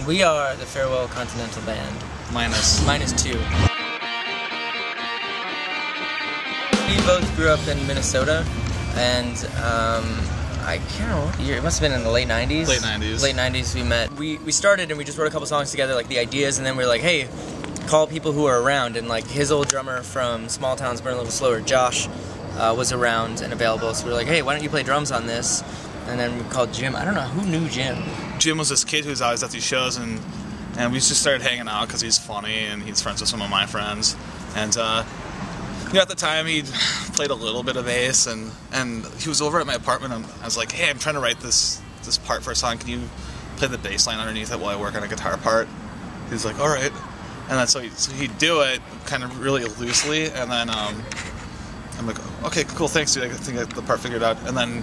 We are the Farewell Continental Band. Minus 2. We both grew up in Minnesota, and I can't remember what year. It must have been in the late 90s. Late 90s. Late 90s we met. We started and we just wrote a couple songs together, like the ideas, and then we were like, hey, call people who are around. And like his old drummer from Small Towns Burn a Little Slower, Josh, was around and available. So we were like, hey, why don't you play drums on this? And then we called Jim. I don't know, who knew Jim? Jim was this kid who's always at these shows, and we just started hanging out because he's funny and he's friends with some of my friends. And at the time he played a little bit of bass, and he was over at my apartment, and I was like, hey, I'm trying to write this part for a song. Can you play the bass line underneath it while I work on a guitar part? He's like, all right. And then so he'd do it kind of really loosely, and then I'm like, okay, cool, thanks, dude. I think I got the part figured out. And then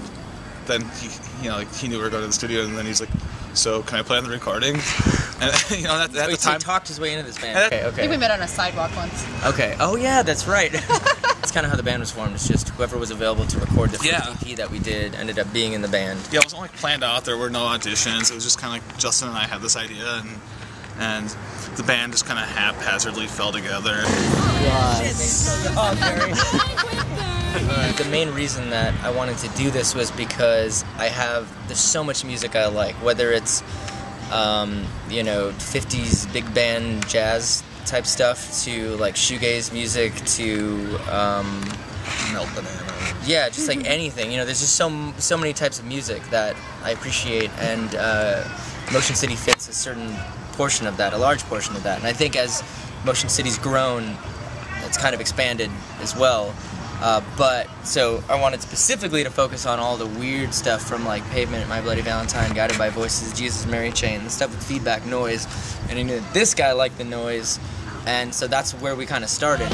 he knew we were going to the studio, and then he's like, so can I play on the recording? And at the time, so he talked his way into this band. Okay. I think we met on a sidewalk once. Okay. Oh yeah, that's right. That's kind of how the band was formed. It's just whoever was available to record the first EP that we did ended up being in the band. Yeah, it wasn't like planned out. There were no auditions. It was just kind of like Justin and I had this idea, and the band just kind of haphazardly fell together. The main reason that I wanted to do this was because there's so much music I like, whether it's 50s big band jazz type stuff to like shoegaze music to Melt Banana. Yeah, just like anything. There's just so many types of music that I appreciate, and Motion City fits a certain portion of that, a large portion of that. And I think as Motion City's grown, it's kind of expanded as well. So I wanted specifically to focus on all the weird stuff from like Pavement, My Bloody Valentine, Guided by Voices, Jesus, Mary Chain, the stuff with feedback noise. And I knew that this guy liked the noise, and so that's where we kind of started.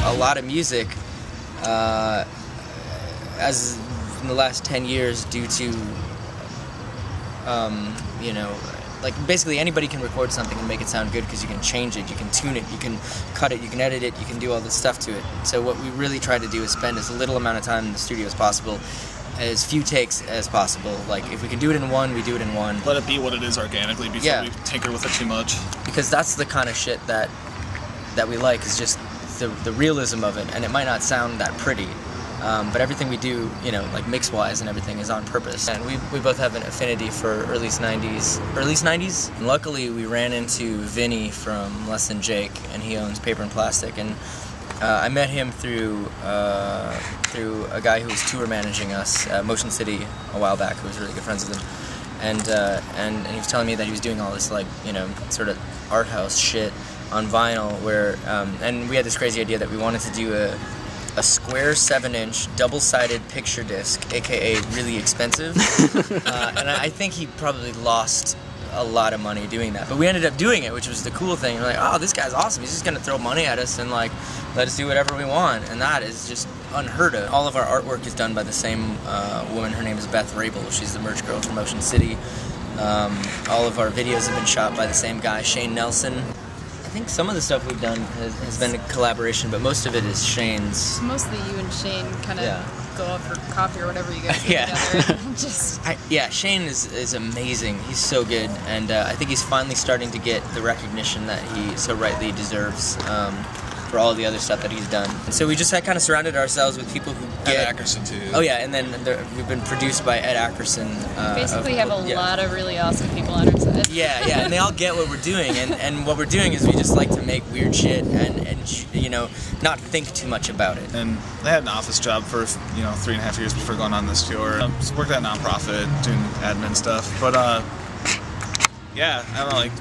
A lot of music, as in the last 10 years, due to, like basically anybody can record something and make it sound good because you can change it, you can tune it, you can cut it, you can edit it, you can do all this stuff to it. So what we really try to do is spend as little amount of time in the studio as possible, as few takes as possible. Like if we can do it in one, we do it in one. Let it be what it is organically before we tinker with it too much. Because that's the kind of shit that we like, is just the realism of it, and it might not sound that pretty. But everything we do, like mix-wise and everything, is on purpose. And we both have an affinity for early 90s. And luckily, we ran into Vinny from Less Than Jake, and he owns Paper and Plastic. And I met him through a guy who was tour managing us at Motion City a while back, who was really good friends with him. And he was telling me that he was doing all this, like, sort of art house shit on vinyl, where, and we had this crazy idea that we wanted to do a square 7-inch double-sided picture disc, aka really expensive, and I think he probably lost a lot of money doing that. But we ended up doing it, which was the cool thing. We're like, oh, this guy's awesome. He's just gonna throw money at us and like let us do whatever we want, and that is just unheard of. All of our artwork is done by the same woman. Her name is Beth Rabel. She's the merch girl from Motion City. All of our videos have been shot by the same guy, Shane Nelson. I think some of the stuff we've done has been a collaboration, but most of it is Shane's. Mostly you and Shane kind of go out for coffee or whatever you guys do together. Shane is amazing. He's so good, and I think he's finally starting to get the recognition that he so rightly deserves for all the other stuff that he's done. And so we just kind of surrounded ourselves with people who get... Ed Ackerson, too. Oh, yeah, and then we've been produced by Ed Ackerson. Basically have a lot of really awesome people on our side. Yeah, and they all get what we're doing, and what we're doing is we just like to make weird shit and not think too much about it. And I had an office job for 3.5 years before going on this tour. I worked at a nonprofit doing admin stuff, but I don't know, like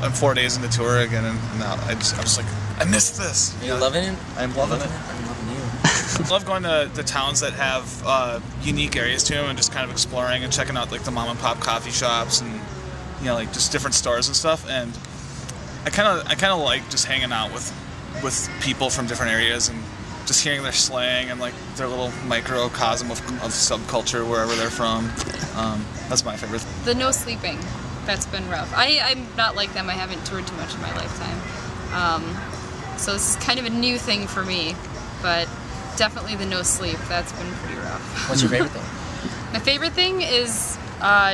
I'm 4 days into tour again, and now I'm just like, I missed this. Are you loving it? I'm loving it. I'm loving you. I love going to the towns that have unique areas to them and just kind of exploring and checking out like the mom and pop coffee shops and like just different stores and stuff. And I kind of like just hanging out with people from different areas and just hearing their slang and like their little microcosm of subculture wherever they're from. That's my favorite. The no sleeping, that's been rough. I'm not like them. I haven't toured too much in my lifetime. So this is kind of a new thing for me, but definitely the no sleep, that's been pretty rough. What's your favorite thing? My favorite thing is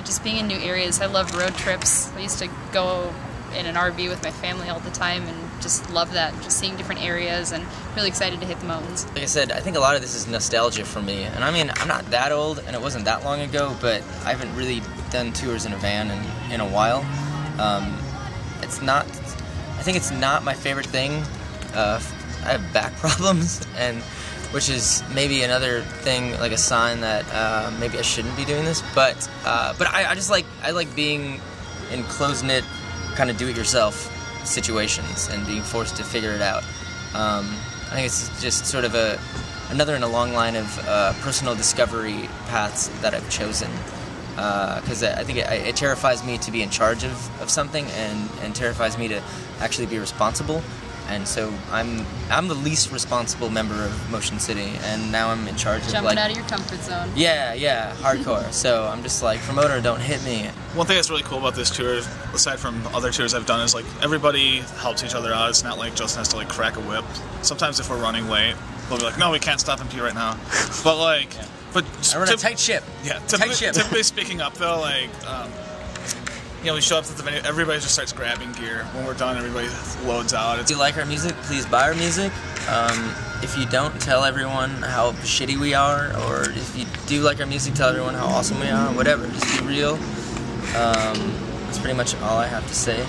Just being in new areas. I love road trips. I used to go in an RV with my family all the time and just love that. Just seeing different areas and really excited to hit the mountains. Like I said, I think a lot of this is nostalgia for me. And I mean, I'm not that old and it wasn't that long ago, but I haven't really done tours in a van in a while. I think it's not my favorite thing. I have back problems, and which is maybe another thing, like a sign that maybe I shouldn't be doing this. But I just like being in close-knit, kind of do-it-yourself situations and being forced to figure it out. I think it's just sort of another in a long line of personal discovery paths that I've chosen. Because I think it terrifies me to be in charge of something, and terrifies me to actually be responsible. And so I'm the least responsible member of Motion City, and now I'm in charge of Jumping out of your comfort zone. Yeah, hardcore. So I'm just like, promoter, don't hit me. One thing that's really cool about this tour, aside from other tours I've done, is like everybody helps each other out. It's not like Justin has to like crack a whip. Sometimes if we're running late, they'll be like, no, we can't stop and pee right now. But like, but I run a tight ship. Yeah, tight ship. Typically speaking up though, like, we show up at the venue, everybody just starts grabbing gear. When we're done, everybody loads out. If you like our music, please buy our music. If you don't, tell everyone how shitty we are, or if you do like our music, tell everyone how awesome we are, whatever. Just be real. That's pretty much all I have to say.